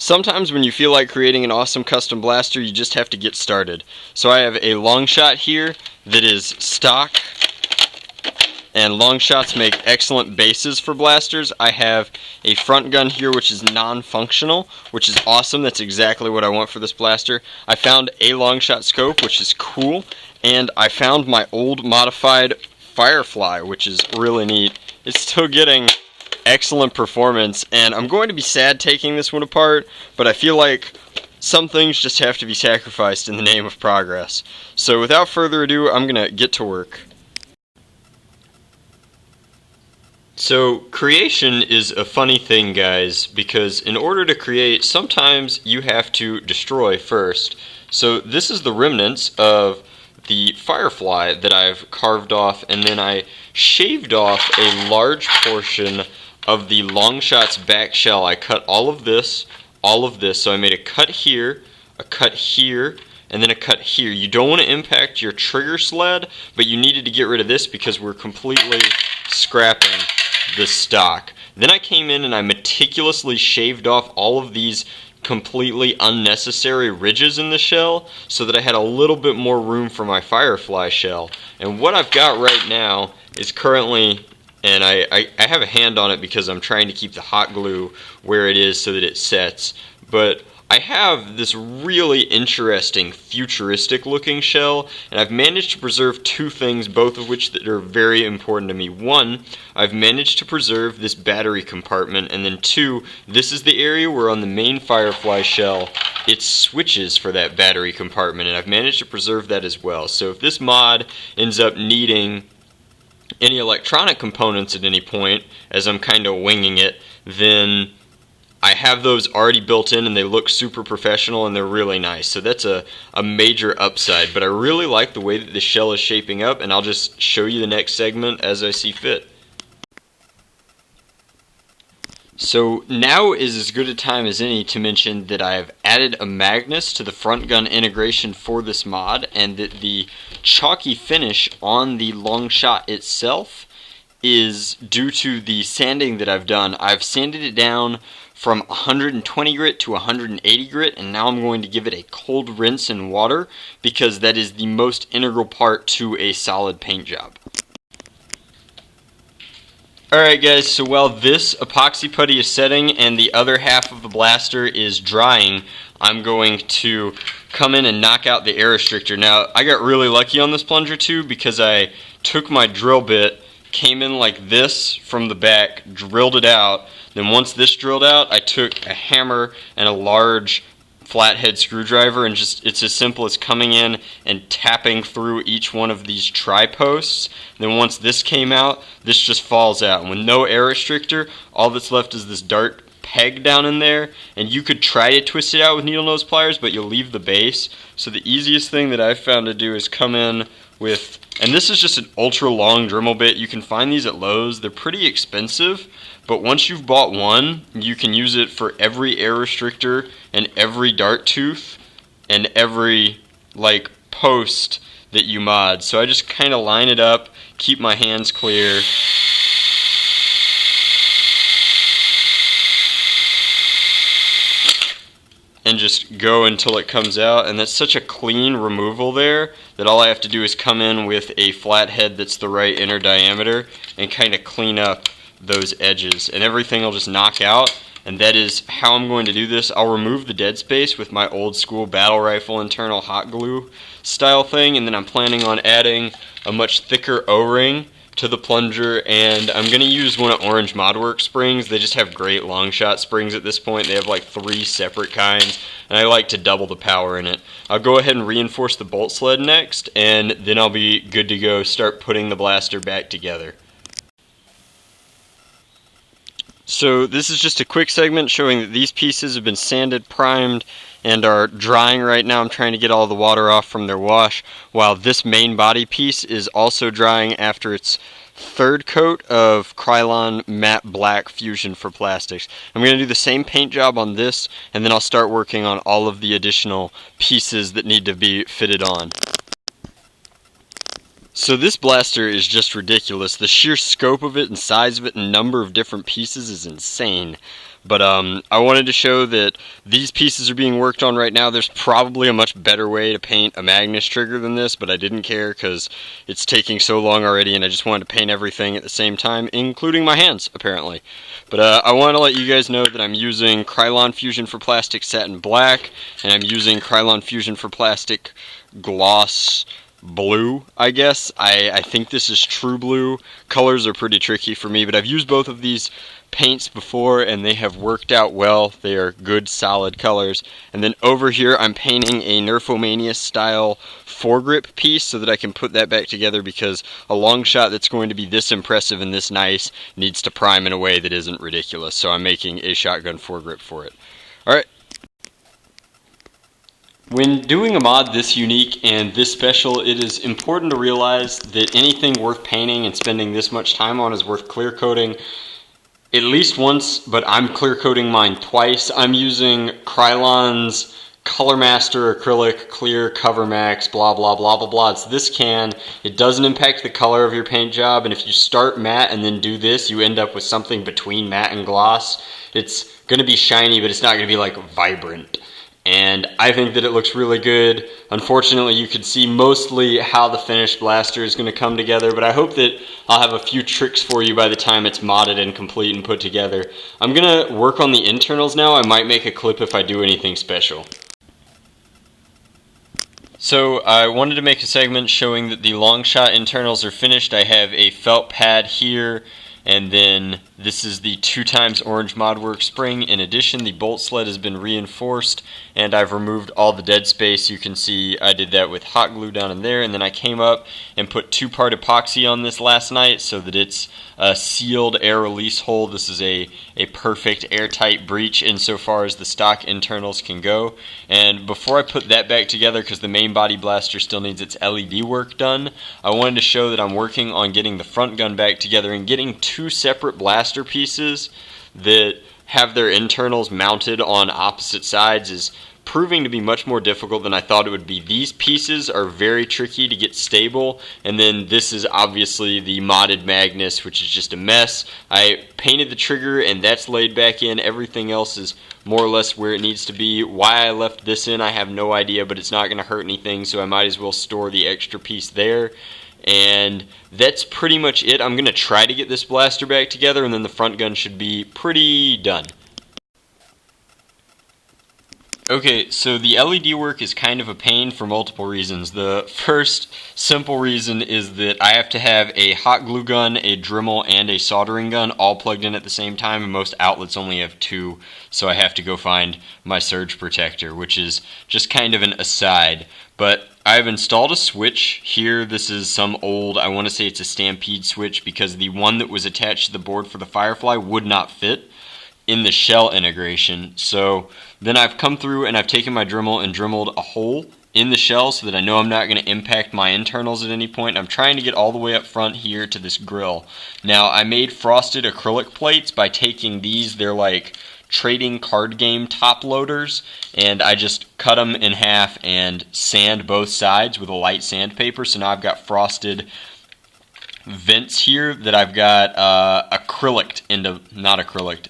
Sometimes when you feel like creating an awesome custom blaster, you just have to get started. So I have a long shot here that is stock, and long shots make excellent bases for blasters. I have a front gun here which is non-functional, which is awesome. That's exactly what I want for this blaster. I found a long shot scope, which is cool, and I found my old modified Firefly, which is really neat. It's still getting excellent performance, and I'm going to be sad taking this one apart, but I feel like some things just have to be sacrificed in the name of progress. So without further ado, I'm gonna get to work. So creation is a funny thing, guys, because in order to create, sometimes you have to destroy first. So this is the remnants of the Firefly that I've carved off, and then I shaved off a large portion of the long shot's back shell. I cut all of this, so I made a cut here, and then a cut here. You don't want to impact your trigger sled, but you needed to get rid of this because we're completely scrapping the stock. Then I came in and I meticulously shaved off all of these completely unnecessary ridges in the shell so that I had a little bit more room for my Firefly shell. And what I've got right now is currently, and I have a hand on it because I'm trying to keep the hot glue where it is so that it sets, but I have this really interesting futuristic looking shell, and I've managed to preserve two things, both of which that are very important to me. One, I've managed to preserve this battery compartment, and then two, this is the area where on the main Firefly shell it switches for that battery compartment, and I've managed to preserve that as well. So if this mod ends up needing any electronic components at any point, as I'm kind of winging it, then I have those already built in and they look super professional and they're really nice. So that's a major upside. But I really like the way that the shell is shaping up, and I'll just show you the next segment as I see fit. So now is as good a time as any to mention that I have added a Magnus to the front gun integration for this mod, and that the chalky finish on the long shot itself is due to the sanding that I've done. I've sanded it down from 120 grit to 180 grit, and now I'm going to give it a cold rinse in water because that is the most integral part to a solid paint job. Alright guys, so while this epoxy putty is setting and the other half of the blaster is drying, I'm going to come in and knock out the air restrictor. Now, I got really lucky on this plunger too because I took my drill bit, came in like this from the back, drilled it out. Then once this drilled out, I took a hammer and a large flathead screwdriver, and it's as simple as coming in and tapping through each one of these tri-posts. Then once this came out, this just falls out. And with no air restrictor, all that's left is this dart peg down in there, and you could try to twist it out with needle nose pliers, but you'll leave the base. So the easiest thing that I've found to do is come in with, and this is just an ultra long Dremel bit. You can find these at Lowe's. They're pretty expensive, but once you've bought one, you can use it for every air restrictor and every dart tooth and every like post that you mod. So I just kind of line it up, keep my hands clear, and just go until it comes out. And that's such a clean removal there that all I have to do is come in with a flathead that's the right inner diameter and kind of clean up those edges, and everything will just knock out. And that is how I'm going to do this. I'll remove the dead space with my old school battle rifle internal hot glue style thing, and then I'm planning on adding a much thicker O-ring to the plunger, and I'm going to use one of Orange Modwork springs. They just have great long shot springs at this point. They have like 3 separate kinds, and I like to double the power in it. I'll go ahead and reinforce the bolt sled next, and then I'll be good to go start putting the blaster back together. So this is just a quick segment showing that these pieces have been sanded, primed, and are drying right now. I'm trying to get all the water off from their wash, while this main body piece is also drying after its third coat of Krylon Matte Black Fusion for plastics. I'm going to do the same paint job on this, and then I'll start working on all of the additional pieces that need to be fitted on. So this blaster is just ridiculous. The sheer scope of it and size of it and number of different pieces is insane. But I wanted to show that these pieces are being worked on right now. There's probably a much better way to paint a Magnus trigger than this, but I didn't care because it's taking so long already and I just wanted to paint everything at the same time, including my hands, apparently. But I want to let you guys know that I'm using Krylon Fusion for Plastic Satin Black, and I'm using Krylon Fusion for Plastic Gloss Blue, I guess. I think this is True Blue. Colors are pretty tricky for me, but I've used both of these paints before and they have worked out well. They are good, solid colors. And then over here I'm painting a Nerfomania style foregrip piece so that I can put that back together, because a long shot that's going to be this impressive and this nice needs to prime in a way that isn't ridiculous. So I'm making a shotgun foregrip for it. Alright. When doing a mod this unique and this special, it is important to realize that anything worth painting and spending this much time on is worth clear coating at least once, but I'm clear coating mine twice. I'm using Krylon's Color Master Acrylic Clear Cover Max blah blah blah blah blah. It's this can. It doesn't impact the color of your paint job, and if you start matte and then do this, you end up with something between matte and gloss. It's going to be shiny, but it's not going to be like vibrant. And I think that it looks really good. Unfortunately, you can see mostly how the finished blaster is going to come together, but I hope that I'll have a few tricks for you by the time it's modded and complete and put together. I'm going to work on the internals now. I might make a clip if I do anything special. So I wanted to make a segment showing that the long shot internals are finished. I have a felt pad here, and then this is the 2x orange Modwork spring. In addition, the bolt sled has been reinforced, and I've removed all the dead space. You can see I did that with hot glue down in there, and then I came up and put 2-part epoxy on this last night so that it's a sealed air release hole. This is a perfect airtight breach insofar as the stock internals can go. And before I put that back together, because the main body blaster still needs its LED work done, I wanted to show that I'm working on getting the front gun back together and getting 2 separate blaster pieces that have their internals mounted on opposite sides is proving to be much more difficult than I thought it would be. These pieces are very tricky to get stable, and then this is obviously the modded Magnus, which is just a mess. I painted the trigger and that's laid back in. Everything else is more or less where it needs to be. Why I left this in, I have no idea, but it's not going to hurt anything, so I might as well store the extra piece there. And that's pretty much it. I'm going to try to get this blaster back together, and then the front gun should be pretty done. Okay, so the LED work is kind of a pain for multiple reasons. The first simple reason is that I have to have a hot glue gun, a Dremel, and a soldering gun all plugged in at the same time, and most outlets only have 2, so I have to go find my surge protector, which is just kind of an aside. But I've installed a switch here. This is some old, I want to say it's a Stampede switch, because the one that was attached to the board for the Firefly would not fit in the shell integration. So then I've come through and I've taken my Dremel and dremeled a hole in the shell so that I know I'm not going to impact my internals at any point. I'm trying to get all the way up front here to this grill. Now I made frosted acrylic plates by taking these, they're like trading card game top loaders, and I just cut them in half and sand both sides with a light sandpaper. So now I've got frosted vents here that I've got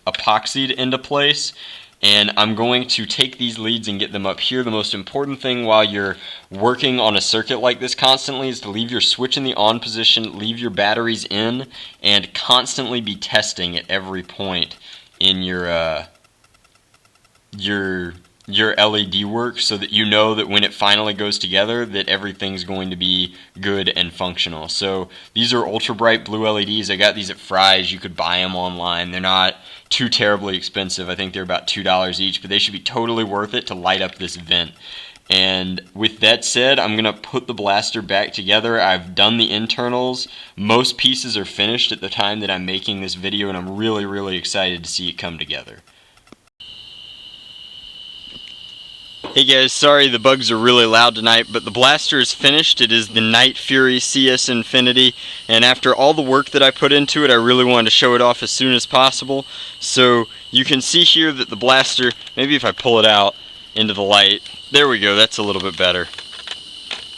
epoxied into place, and I'm going to take these leads and get them up here. The most important thing while you're working on a circuit like this constantly is to leave your switch in the on position, leave your batteries in, and constantly be testing at every point in your LED work, so that you know that when it finally goes together that everything's going to be good and functional. So these are ultra bright blue LEDs. I got these at Fry's. You could buy them online. They're not too terribly expensive. I think they're about $2 each, but they should be totally worth it to light up this vent. And with that said, I'm going to put the blaster back together. I've done the internals. Most pieces are finished at the time that I'm making this video, and I'm really, really excited to see it come together. Hey guys, sorry the bugs are really loud tonight, but the blaster is finished. It is the NightFury CS Infinity, and after all the work that I put into it, I really wanted to show it off as soon as possible. So you can see here that the blaster, maybe if I pull it out into the light, there we go, that's a little bit better.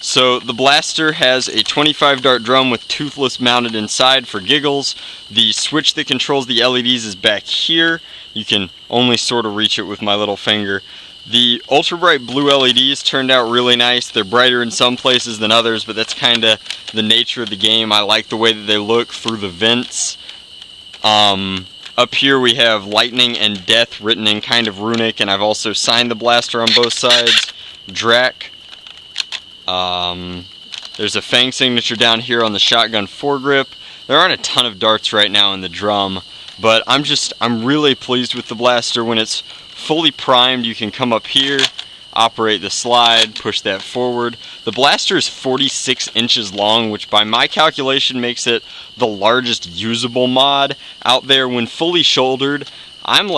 So the blaster has a 25 dart drum with toothless mounted inside for giggles. The switch that controls the LEDs is back here. You can only sort of reach it with my little finger. The ultra bright blue LEDs turned out really nice. They're brighter in some places than others, but that's kind of the nature of the game. I like the way that they look through the vents. Up here we have lightning and death written in kind of runic, and I've also signed the blaster on both sides. Drac. There's a fang signature down here on the shotgun foregrip. There aren't a ton of darts right now in the drum, but I'm really pleased with the blaster. When it's fully primed, you can come up here, operate the slide, push that forward. The blaster is 46 inches long, which by my calculation makes it the largest usable mod out there. When fully shouldered, I'm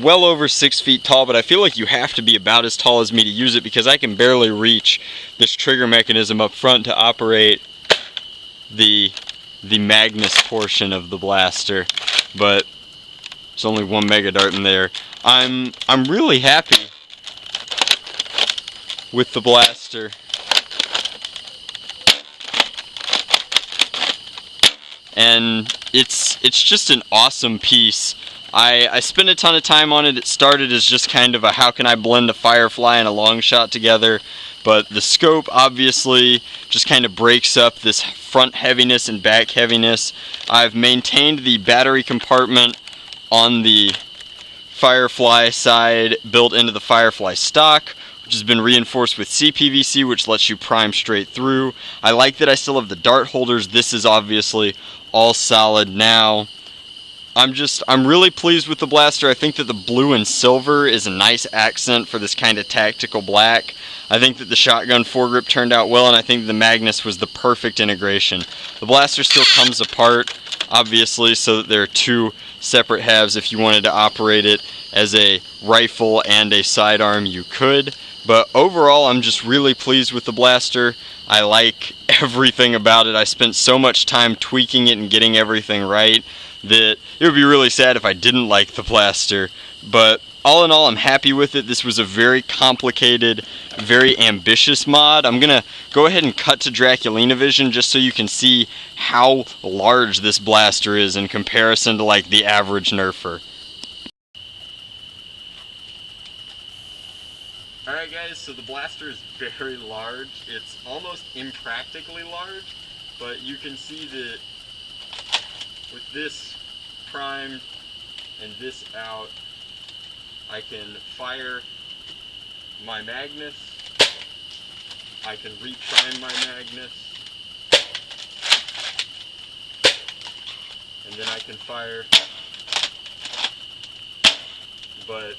well over 6 feet tall, but I feel like you have to be about as tall as me to use it because I can barely reach this trigger mechanism up front to operate the Magnus portion of the blaster. But there's only one mega dart in there. I'm really happy with the blaster. And it's just an awesome piece. I spent a ton of time on it. It started as just kind of a how can I blend a Firefly and a long shot together, but the scope obviously just kind of breaks up this front heaviness and back heaviness. I've maintained the battery compartment on the Firefly side built into the Firefly stock, which has been reinforced with CPVC, which lets you prime straight through. I like that I still have the dart holders. This is obviously all solid now. I'm really pleased with the blaster. I think that the blue and silver is a nice accent for this kind of tactical black. I think that the shotgun foregrip turned out well, and I think the Magnus was the perfect integration. The blaster still comes apart, obviously, so that there are two separate halves. If you wanted to operate it as a rifle and a sidearm, you could. But overall, I'm just really pleased with the blaster. I like everything about it. I spent so much time tweaking it and getting everything right that it would be really sad if I didn't like the blaster. But all in all, I'm happy with it. This was a very complicated, very ambitious mod. I'm gonna go ahead and cut to Draculina Vision just so you can see how large this blaster is in comparison to like the average Nerfer. Alright guys, so the blaster is very large. It's almost impractically large, but you can see that with this primed and this out, I can fire my Magnus, I can reprime my Magnus, and then I can fire. But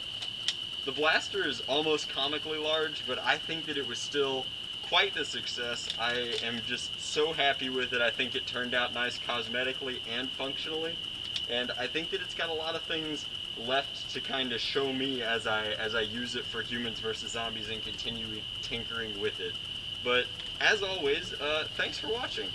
the blaster is almost comically large, but I think that it was still quite a success. I am just so happy with it. I think it turned out nice cosmetically and functionally, and I think that it's got a lot of things left to kind of show me as I use it for humans versus zombies and continue tinkering with it. But as always, thanks for watching.